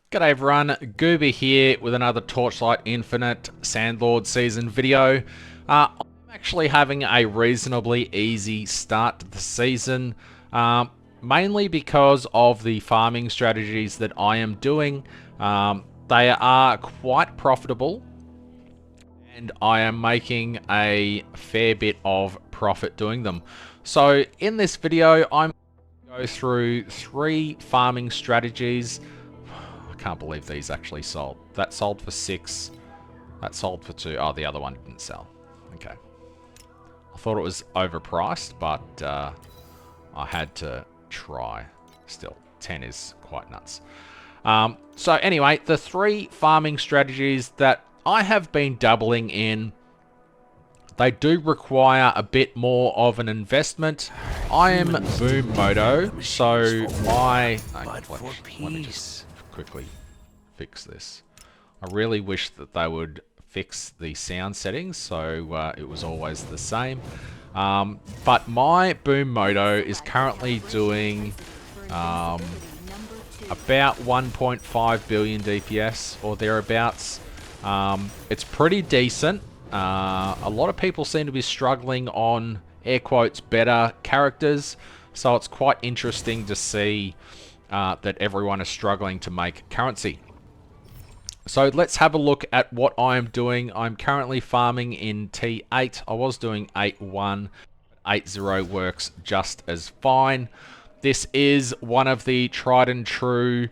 G'day everyone, Goober here with another Torchlight Infinite Sandlord season video. I'm actually having a reasonably easy start to the season, mainly because of the farming strategies that I am doing. They are quite profitable, and I am making a fair bit of profit doing them. So in this video, I'm going to go through 3 farming strategies. I can't believe these actually sold. That sold for 6. That sold for 2. Oh, the other one didn't sell. Okay. I thought it was overpriced, but I had to try. Still, 10 is quite nuts. So anyway, the 3 farming strategies that I have been dabbling in, they do require a bit more of an investment. I am Boom Moto, so my... Let me just quickly fix this. I really wish that they would fix the sound settings so it was always the same. But my Boom Moto is currently doing about 1.5 billion DPS or thereabouts. It's pretty decent. A lot of people seem to be struggling on, air quotes, better characters. So it's quite interesting to see that everyone is struggling to make currency. So let's have a look at what I'm doing. I'm currently farming in T8. I was doing 8.1. 8.0 works just as fine. This is one of the tried and true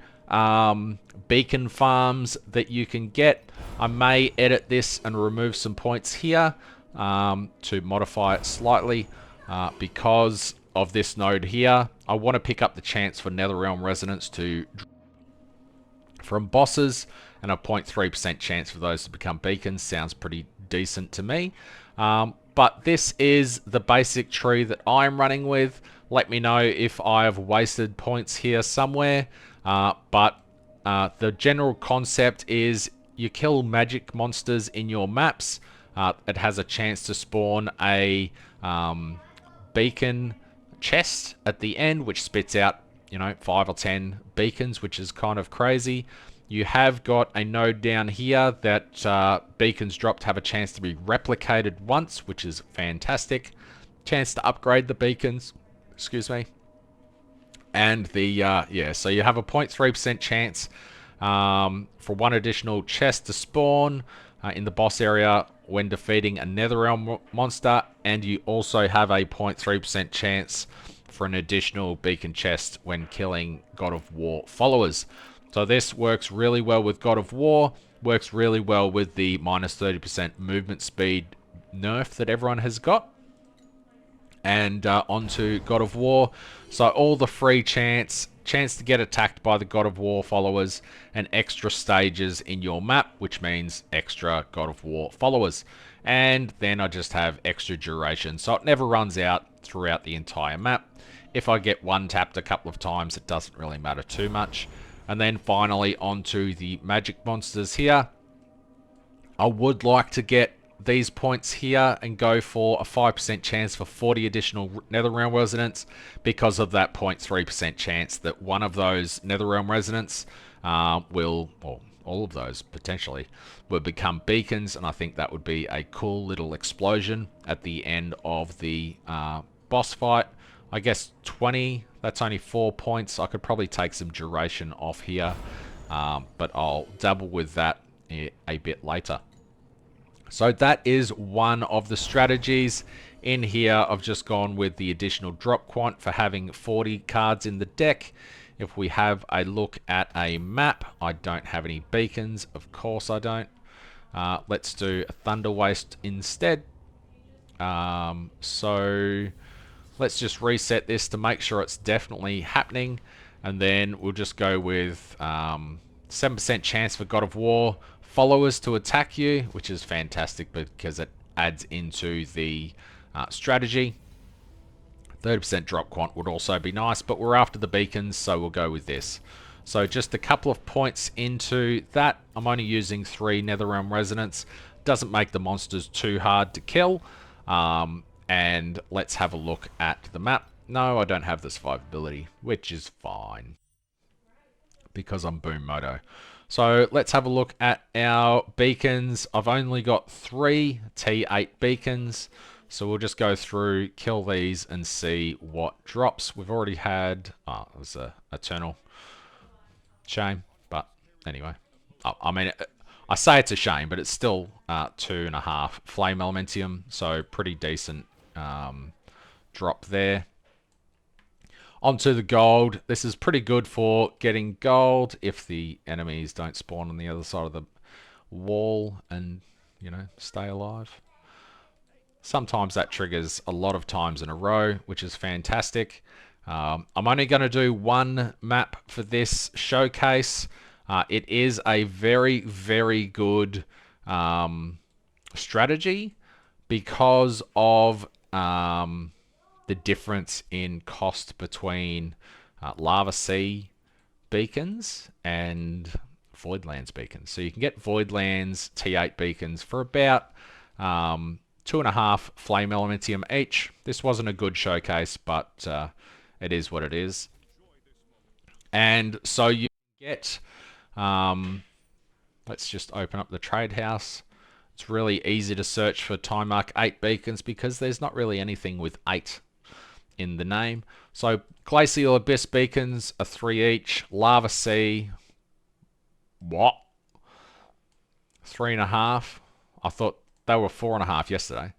beacon farms that you can get. I may edit this and remove some points here to modify it slightly because of this node here. I want to pick up the chance for Netherrealm Resonance to from bosses, and a 0.3% chance for those to become beacons. Sounds pretty decent to me. But this is the basic tree that I'm running with. Let me know if I have wasted points here somewhere. But the general concept is you kill magic monsters in your maps. It has a chance to spawn a beacon chest at the end, which spits out, 5 or 10 beacons, which is kind of crazy. You have got a node down here that beacons dropped have a chance to be replicated once, which is fantastic. Chance to upgrade the beacons, excuse me. And the, so you have a 0.3% chance for one additional chest to spawn in the boss area when defeating a Netherrealm monster, and you also have a 0.3% chance for an additional beacon chest when killing God of War followers. So this works really well with God of War, works really well with the minus 30% movement speed nerf that everyone has got. And onto God of War. So all the free chance to get attacked by the God of War followers, and extra stages in your map, which means extra God of War followers. And then I just have extra duration, so it never runs out throughout the entire map. If I get one tapped a couple of times, it doesn't really matter too much. And then finally onto the magic monsters here. I would like to get these points here and go for a 5% chance for 40 additional Netherrealm Resonance, because of that 0.3% chance that one of those Netherrealm Resonance will, or all of those potentially, will become beacons. And I think that would be a cool little explosion at the end of the boss fight. I guess 20, that's only 4 points. I could probably take some duration off here, but I'll dabble with that a bit later. So that is one of the strategies. In here, I've just gone with the additional drop quant for having 40 cards in the deck. If we have a look at a map, I don't have any beacons. Of course I don't. Let's do a Thunder Waste instead. So let's just reset this to make sure it's definitely happening. And then we'll just go with 7% chance for God of War followers to attack you, which is fantastic because it adds into the strategy. 30% drop quant would also be nice, but we're after the beacons, so we'll go with this. So just a couple of points into that. I'm only using 3 Netherrealm Resonance. Doesn't make the monsters too hard to kill. And let's have a look at the map. No, I don't have the survivability, which is fine. because I'm Boom Moto. So let's have a look at our beacons. I've only got 3 T8 beacons. So we'll just go through, kill these, and see what drops. We've already had... Oh, it was a Eternal. Shame. But anyway. I mean, I say it's a shame, but it's still 2.5 Flame Elementium. So pretty decent drop there. Onto the gold. This is pretty good for getting gold if the enemies don't spawn on the other side of the wall and, you know, stay alive. Sometimes that triggers a lot of times in a row, which is fantastic. I'm only going to do 1 map for this showcase. It is a very, very good strategy because of the difference in cost between Lava Sea beacons and Voidlands beacons. So you can get Voidlands T8 beacons for about 2.5 Flame Elementium each. This wasn't a good showcase, but it is what it is. And so you get... let's just open up the trade house. It's really easy to search for Time Mark 8 beacons because there's not really anything with 8 in the name. So Glacial Abyss beacons are 3 each. Lava Sea, what? 3.5. I thought they were 4.5 yesterday.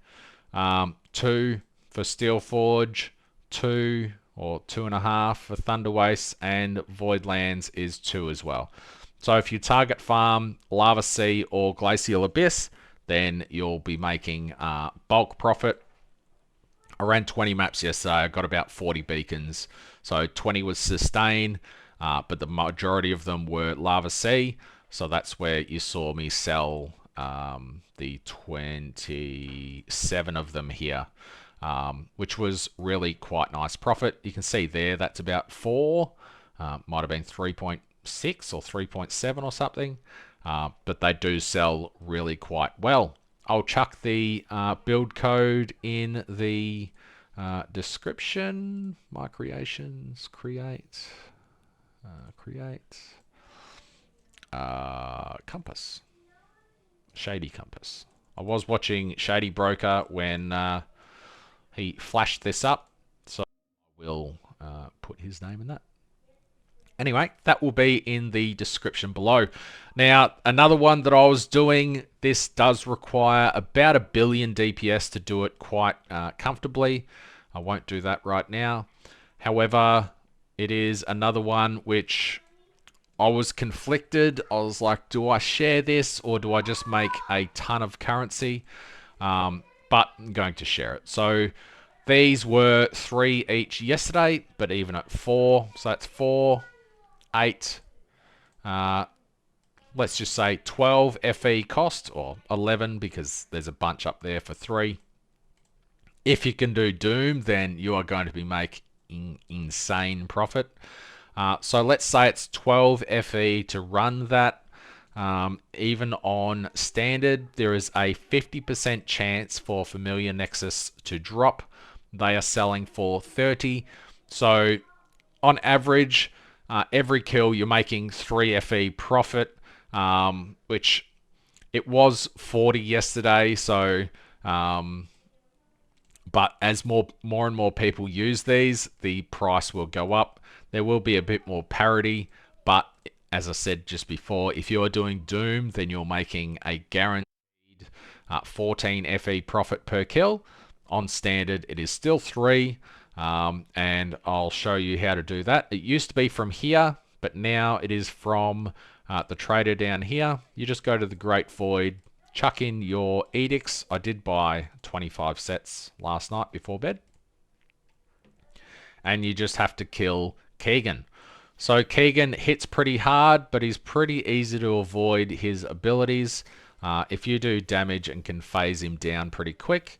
2 for Steel Forge, 2 or 2.5 for Thunder Waste, and Voidlands is 2 as well. So if you target farm Lava Sea or Glacial Abyss, then you'll be making bulk profit. I ran 20 maps yesterday. I got about 40 beacons. So 20 was sustain, but the majority of them were Lava Sea. So that's where you saw me sell the 27 of them here, which was really quite nice profit. You can see there that's about 4. Might have been 3.6 or 3.7 or something. But they do sell really quite well. I'll chuck the build code in the description. My creations, create compass, Shady Compass. I was watching Shady Broker when he flashed this up, so I will put his name in that. Anyway, that will be in the description below. Now, another one that I was doing, this does require about 1 billion DPS to do it quite comfortably. I won't do that right now. However, it is another one which I was conflicted. I was like, do I share this or do I just make a ton of currency? But I'm going to share it. So these were 3 each yesterday, but even at 4, so that's 4, 8, let's just say 12 FE cost, or 11 because there's a bunch up there for 3. If you can do Doom, then you are going to be making insane profit. So let's say it's 12 FE to run that. Even on standard, there is a 50% chance for Familiar Nexus to drop. They are selling for 30. So on average, every kill you're making 3 FE profit, which it was 40 yesterday. So, but as more and more people use these, the price will go up. There will be a bit more parity, but as I said just before, if you're doing Doom, then you're making a guaranteed 14 FE profit per kill. On standard, it is still 3. And I'll show you how to do that. It used to be from here, but now it is from the trader down here. You just go to the Great Void, chuck in your edicts. I did buy 25 sets last night before bed. And you just have to kill Keegan. So Keegan hits pretty hard, but he's pretty easy to avoid his abilities if you do damage and can phase him down pretty quick.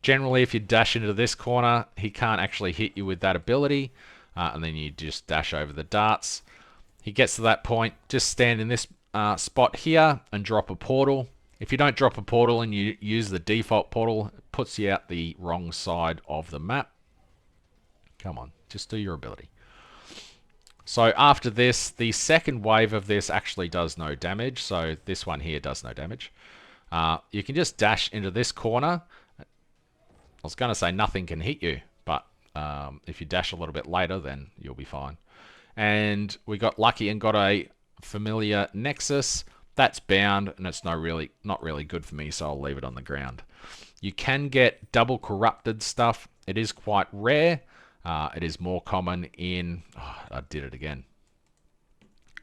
Generally, if you dash into this corner, he can't actually hit you with that ability. And then you just dash over the darts. He gets to that point, just stand in this spot here and drop a portal. If you don't drop a portal and you use the default portal, it puts you out the wrong side of the map. Come on, Just do your ability. So after this, the second wave of this actually does no damage. So this one here does no damage. You can just dash into this corner. I was going to say nothing can hit you, but if you dash a little bit later, then you'll be fine. And we got lucky and got a familiar Nexus. That's bound, and it's not really good for me, so I'll leave it on the ground. You can get double corrupted stuff. It is quite rare. It is more common in... Oh, I did it again.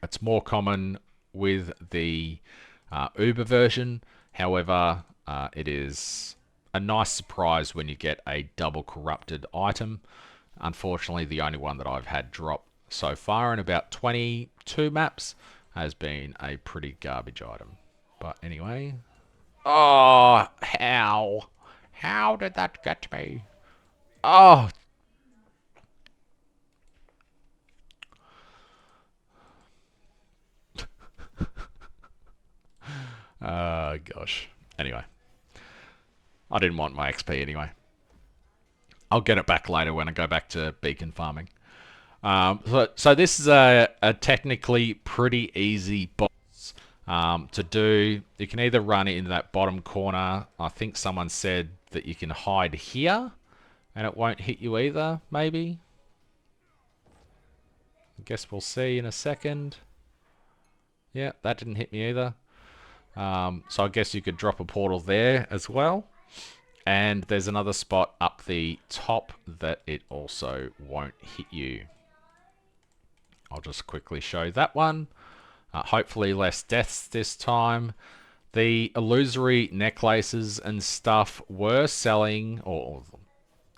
It's more common with the Uber version. However, it is a nice surprise when you get a double corrupted item. Unfortunately, the only one that I've had drop so far in about 22 maps has been a pretty garbage item. But anyway... Oh, how? How did that get me? Oh... gosh. Anyway. I didn't want my XP anyway. I'll get it back later when I go back to beacon farming. So this is a technically pretty easy boss to do. You can either run it in that bottom corner. I think someone said that you can hide here and it won't hit you either, maybe. I guess we'll see in a second. Yeah, that didn't hit me either. So I guess you could drop a portal there as well. And there's another spot up the top that it also won't hit you. I'll just quickly show that one. Hopefully less deaths this time. The illusory necklaces and stuff were selling, or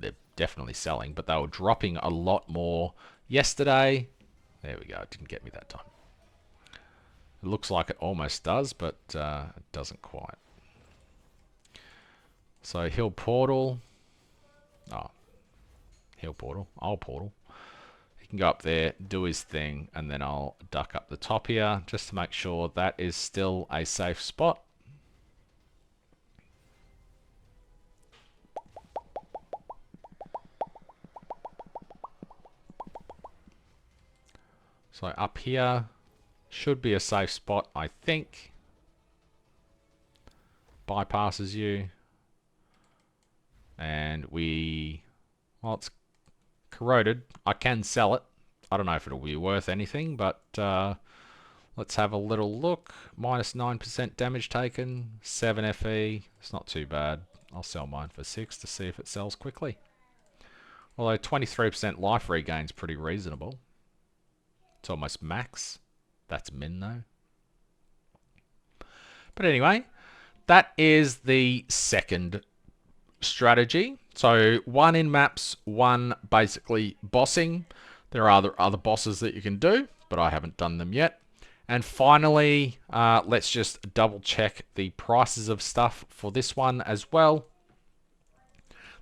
they're definitely selling, but they were dropping a lot more yesterday. There we go, it didn't get me that time. It looks like it almost does, but it doesn't quite. So Hill Portal. Oh, Hill Portal. Old Portal. He can go up there, do his thing, and then I'll duck up the top here just to make sure that is still a safe spot. So up here should be a safe spot, I think. Bypasses you. And well, it's corroded. I can sell it. I don't know if it'll be worth anything, but let's have a little look. Minus 9% damage taken, 7 FE. It's not too bad. I'll sell mine for 6 to see if it sells quickly. Although 23% life regain is pretty reasonable. It's almost max. That's min though. But anyway, that is the second strategy. So 1 in maps, 1 basically bossing. There are other bosses that you can do, but I haven't done them yet. And finally, let's just double check the prices of stuff for this one as well.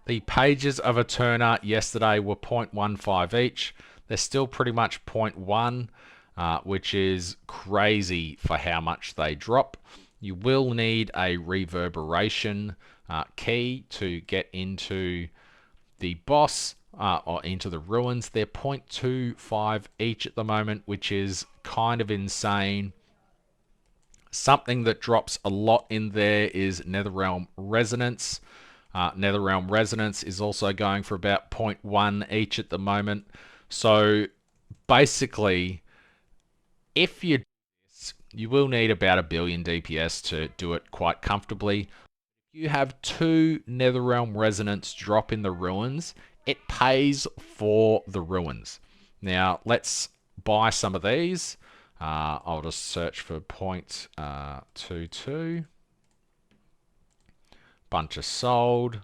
The pages of Aeterna yesterday were 0.15 each. They're still pretty much 0.1, which is crazy for how much they drop. You will need a reverberation key to get into the boss or into the ruins. They're 0.25 each at the moment, which is kind of insane. Something that drops a lot in there is Netherrealm Resonance. Netherrealm Resonance is also going for about 0.1 each at the moment. So basically, if you do this, you will need about 1 billion DPS to do it quite comfortably. If you have 2 Netherrealm Resonance drop in the ruins, it pays for the ruins. Now, let's buy some of these. I'll just search for 0.22. Bunch of sold.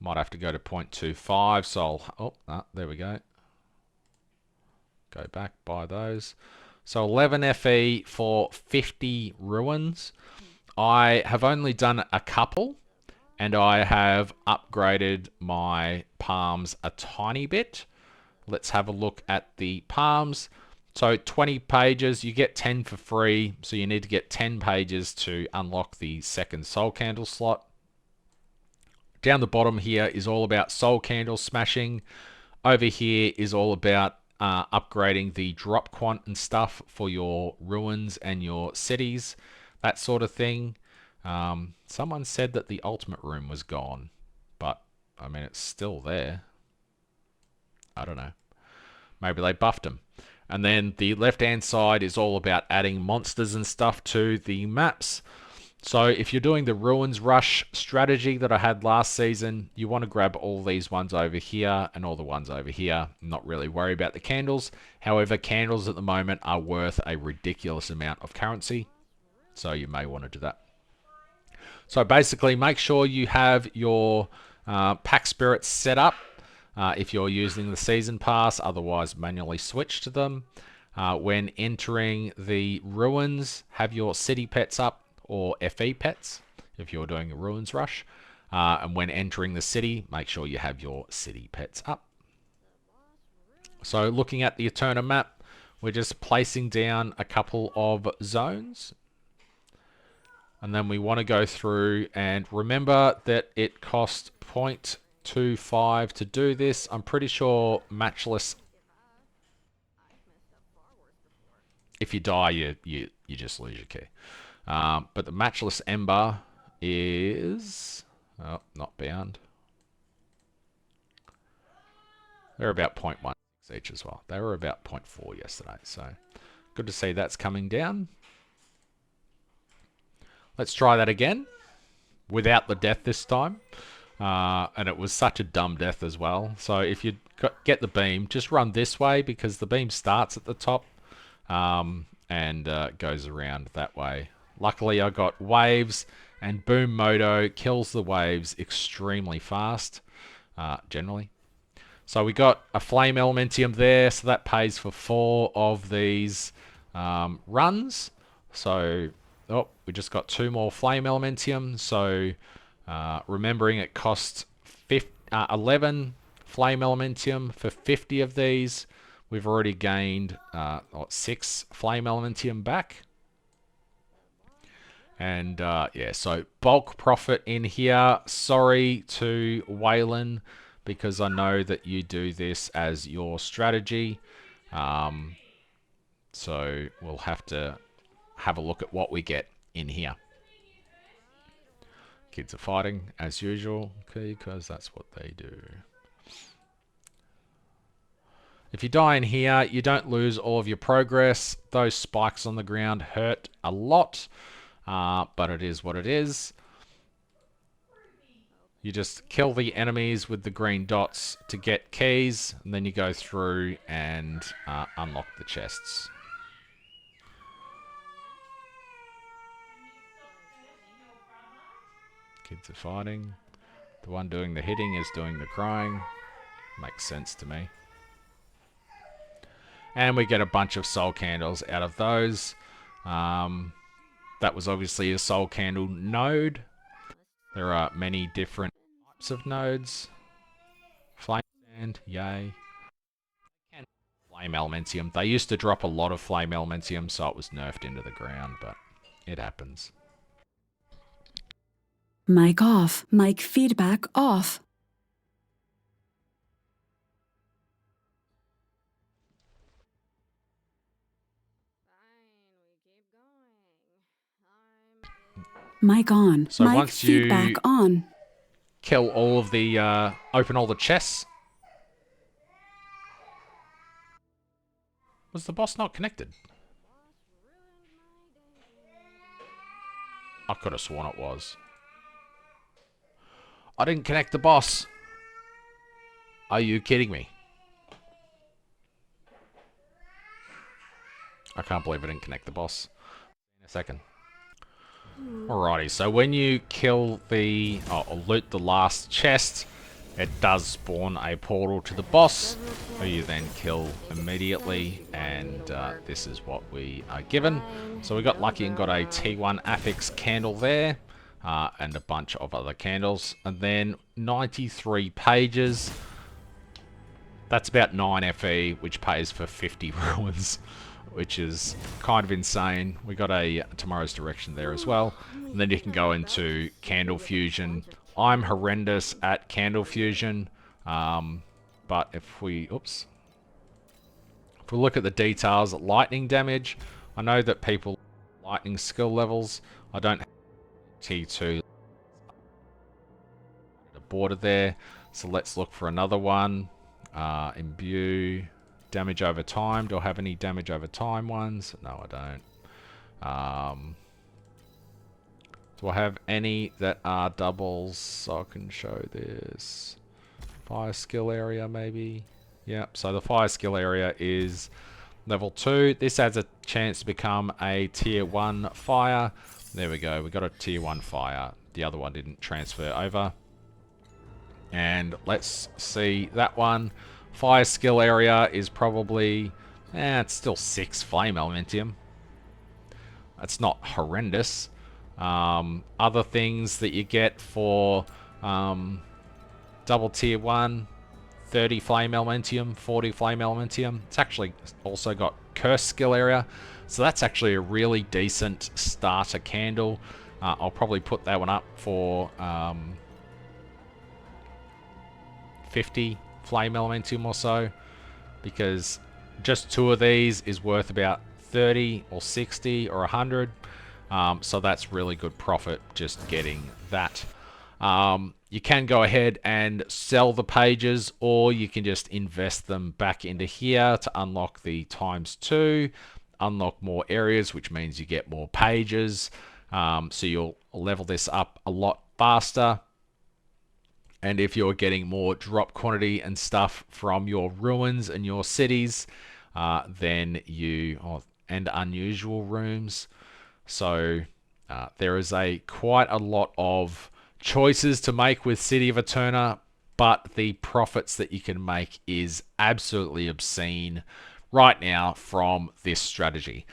Might have to go to 0.25, so there we go. Go back, buy those. So 11 FE for 50 ruins. I have only done a couple, and I have upgraded my palms a tiny bit. Let's have a look at the palms. So 20 pages, you get 10 for free. So you need to get 10 pages to unlock the second soul candle slot. Down the bottom here is all about soul candle smashing. Over here is all about upgrading the drop quant and stuff for your ruins and your cities, that sort of thing. Someone said that the ultimate room was gone, but I mean, it's still there. I don't know. Maybe they buffed them. And then the left-hand side is all about adding monsters and stuff to the maps. So if you're doing the Ruins Rush strategy that I had last season, you want to grab all these ones over here and all the ones over here. Not really worry about the candles. However, candles at the moment are worth a ridiculous amount of currency. So you may want to do that. So basically, make sure you have your pack spirits set up if you're using the season pass. Otherwise, manually switch to them. When entering the ruins, have your city pets up, or FE pets if you're doing a ruins rush. And when entering the city, make sure you have your city pets up. So looking at the Aeterna map, we're just placing down a couple of zones. And then we want to go through and remember that it costs 0.25 to do this. I'm pretty sure matchless, if you die, you just lose your key. But the matchless ember is not bound. They're about 0.1 each as well. They were about 0.4 yesterday, so good to see that's coming down. Let's try that again without the death this time. And it was such a dumb death as well. So if you get the beam, just run this way because the beam starts at the top and goes around that way. Luckily, I got waves, and Boom Moto kills the waves extremely fast, generally. So we got a Flame Elementium there, so that pays for 4 of these runs. So, we just got 2 more Flame Elementium. So, remembering it costs 11 Flame Elementium for 50 of these. We've already gained 6 Flame Elementium back. And yeah, so bulk profit in here. Sorry to Waylon, because I know that you do this as your strategy. So we'll have to have a look at what we get in here. Kids are fighting as usual, okay, because that's what they do. If you die in here, you don't lose all of your progress. Those spikes on the ground hurt a lot. But it is what it is. You just kill the enemies with the green dots to get keys, and then you go through and unlock the chests. Kids are fighting. The one doing the hitting is doing the crying. Makes sense to me. And we get a bunch of soul candles out of those. That was obviously a soul candle node. There are many different types of nodes. Flame sand, yay. And flame elementium. They used to drop a lot of flame elementium, so it was nerfed into the ground, but it happens. Mic off. Mic feedback off. Mic on. So mic once feedback you on. Kill all of the, open all the chests. Was the boss not connected? I could have sworn it was. I didn't connect the boss. Are you kidding me? I can't believe I didn't connect the boss. In a second. Alrighty, so when you kill the, or loot the last chest, it does spawn a portal to the boss, who you then kill immediately, and this is what we are given. So we got lucky and got a T1 affix candle there, and a bunch of other candles, and then 93 pages. That's about 9 FE, which pays for 50 ruins, which is kind of insane. We got a Tomorrow's Direction there as well. And then you can go into Candle Fusion. I'm horrendous at Candle Fusion. But if we, oops. If we look at the details, lightning damage, I know that people lightning skill levels. I don't have T2 the border there. So let's look for another one. Imbue, damage over time. Do I have any damage over time ones? No, I don't. Do I have any that are doubles? So I can show this. Fire skill area maybe. Yep, so the fire skill area is level 2. This adds a chance to become a tier 1 fire. There we go, we got a tier 1 fire. The other one didn't transfer over. And let's see that one. Fire skill area is probably, it's still 6 flame elementium. That's not horrendous. Other things that you get for double tier 1, 30 flame elementium, 40 flame elementium. It's actually also got curse skill area. So that's actually a really decent starter candle. I'll probably put that one up for 50 flame elementium or so, because just 2 of these is worth about 30 or 60 or 100. So that's really good profit just getting that. You can go ahead and sell the pages, or you can just invest them back into here to unlock the ×2, unlock more areas, which means you get more pages. So you'll level this up a lot faster. And if you're getting more drop quantity and stuff from your ruins and your cities, then and unusual rooms. So there is quite a lot of choices to make with City of Aeterna, but the profits that you can make is absolutely obscene right now from this strategy.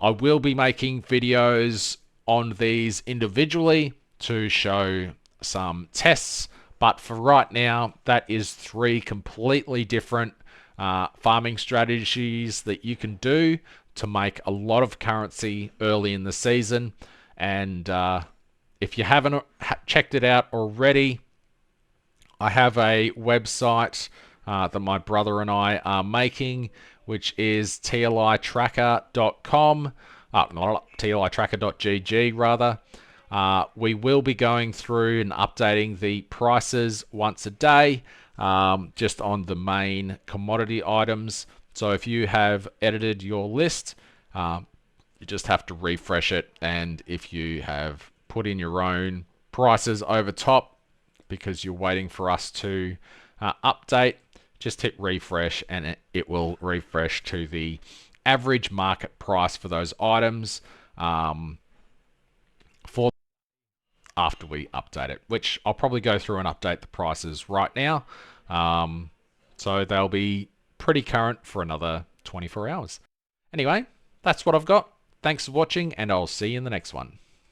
I will be making videos on these individually to show some tests, but for right now, that is 3 completely different farming strategies that you can do to make a lot of currency early in the season. And if you haven't checked it out already, I have a website that my brother and I are making, which is tlitracker.com. Not tlitracker.gg rather. We will be going through and updating the prices once a day, just on the main commodity items. So if you have edited your list, you just have to refresh it. And if you have put in your own prices over top because you're waiting for us to update, just hit refresh and it will refresh to the average market price for those items for after we update it, which I'll probably go through and update the prices right now. So they'll be pretty current for another 24 hours. Anyway, that's what I've got. Thanks for watching, and I'll see you in the next one.